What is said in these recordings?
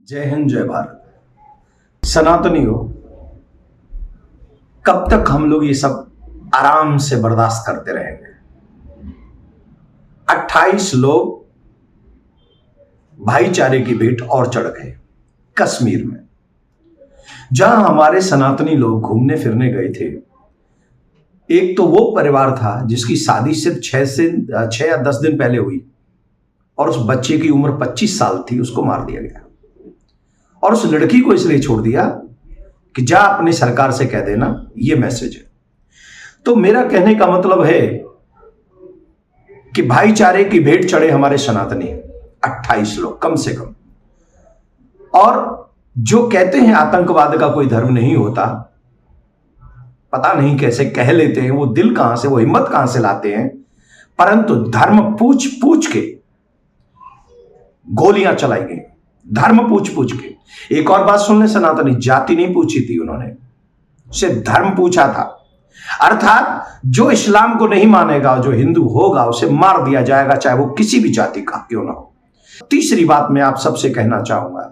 जय हिंद, जय भारत। सनातनियों, कब तक हम लोग ये सब आराम से बर्दाश्त करते रहेंगे? 28 लोग भाईचारे की भेंट और चढ़ गए कश्मीर में, जहां हमारे सनातनी लोग घूमने फिरने गए थे। एक तो वो परिवार था जिसकी शादी सिर्फ 6 या 10 दिन पहले हुई और उस बच्चे की उम्र 25 साल थी, उसको मार दिया गया। और उस लड़की को इसलिए छोड़ दिया कि जा अपनी सरकार से कह देना, ये मैसेज है। तो मेरा कहने का मतलब है कि भाईचारे की भेंट चढ़े हमारे सनातनी 28 लोग कम से कम। और जो कहते हैं आतंकवाद का कोई धर्म नहीं होता, पता नहीं कैसे कह लेते हैं, वो दिल कहां से, वो हिम्मत कहां से लाते हैं। परंतु धर्म पूछ पूछ के गोलियां चलाई गई, धर्म पूछ पूछ के। एक और बात सुन ले सनातनी, जाति नहीं पूछी थी उन्होंने, सिर्फ धर्म पूछा था। अर्थात जो इस्लाम को नहीं मानेगा, जो हिंदू होगा, उसे मार दिया जाएगा, चाहे वो किसी भी जाति का क्यों ना हो। तीसरी बात मैं आप सबसे कहना चाहूंगा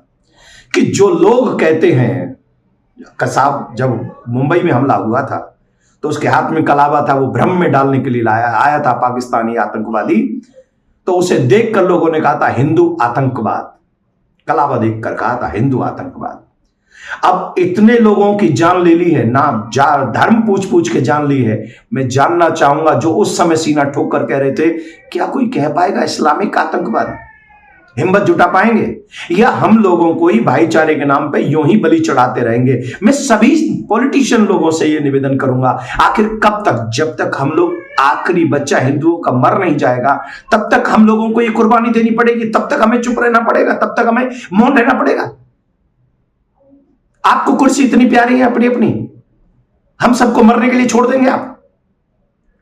कि जो लोग कहते हैं, कसाब जब मुंबई में हमला हुआ था तो उसके हाथ में कलावा था, वो भ्रम में डालने के लिए आया था पाकिस्तानी आतंकवादी। तो उसे देखकर लोगों ने कहा था हिंदू आतंकवाद, कलावा देखकर कहा था हिंदू आतंकवाद। अब इतने लोगों की जान ले ली है ना, धर्म पूछ पूछ के जान ली है। मैं जानना चाहूंगा जो उस समय सीना ठोक कर कह रहे थे, क्या कोई कह पाएगा इस्लामिक आतंकवाद? हिम्मत जुटा पाएंगे? या हम लोगों को ही भाईचारे के नाम पे यूं ही बलि चढ़ाते रहेंगे? मैं सभी पॉलिटिशियन लोगों से ये निवेदन करूंगा, आखिर कब तक? जब तक हम लोग आखिरी बच्चा हिंदुओं का मर नहीं जाएगा तब तक हम लोगों को ये कुर्बानी देनी पड़ेगी, तब तक हमें चुप रहना पड़ेगा, तब तक हमें मौन रहना पड़ेगा। आपको कुर्सी इतनी प्यारी है अपनी अपनी, हम सबको मरने के लिए छोड़ देंगे आप?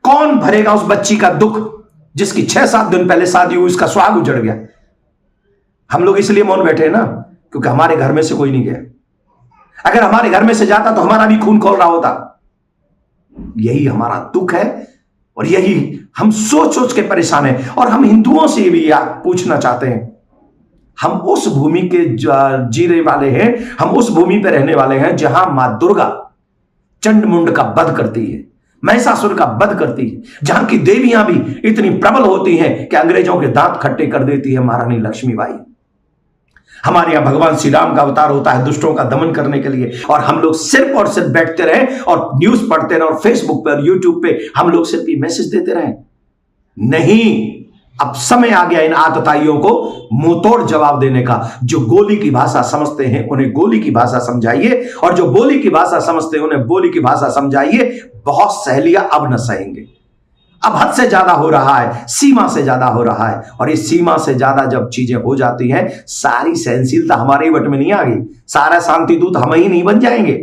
कौन भरेगा उस बच्ची का दुख जिसकी 6-7 दिन पहले शादी हुई, उसका सुहाग उजड़ गया? हम लोग इसलिए मौन बैठे हैं ना क्योंकि हमारे घर में से कोई नहीं गया। अगर हमारे घर में से जाता तो हमारा भी खून खौल रहा होता। यही हमारा दुख है और यही हम सोच सोच के परेशान हैं। और हम हिंदुओं से भी पूछना चाहते हैं, हम उस भूमि के जीने वाले हैं, हम उस भूमि पर रहने वाले हैं जहां मां दुर्गा चंड-मुंड का वध करती है, महिषासुर का वध करती है, जहां की देवियां भी इतनी प्रबल होती हैं कि अंग्रेजों के दांत खट्टे कर देती है महारानी लक्ष्मीबाई। हमारे यहां भगवान श्री राम का अवतार होता है दुष्टों का दमन करने के लिए, और हम लोग सिर्फ और सिर्फ बैठते रहे और न्यूज पढ़ते रहे और फेसबुक पर, यूट्यूब पे हम लोग सिर्फ ये मैसेज देते रहे? नहीं, अब समय आ गया इन आतताइयों को मुंहतोड़ जवाब देने का। जो गोली की भाषा समझते हैं उन्हें गोली की भाषा समझाइए, और जो बोली की भाषा समझते हैं उन्हें बोली की भाषा समझाइए। बहुत सहेलियां अब न सहेंगे, अब हद से ज्यादा हो रहा है, सीमा से ज्यादा हो रहा है। और इस सीमा से ज्यादा जब चीजें हो जाती हैं, सारी सहनशीलता हमारे वट में नहीं आ गई, सारा शांति दूत हम ही नहीं बन जाएंगे।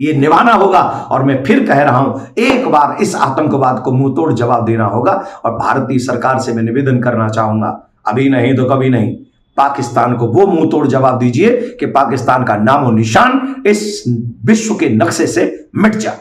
ये निभाना होगा। और मैं फिर कह रहा हूं, एक बार इस आतंकवाद को मुंहतोड़ जवाब देना होगा। और भारतीय सरकार से मैं निवेदन करना चाहूंगा, अभी नहीं तो कभी नहीं, पाकिस्तान को वो मुंहतोड़ जवाब दीजिए कि पाकिस्तान का नामो निशान इस विश्व के नक्शे से मिट जाए।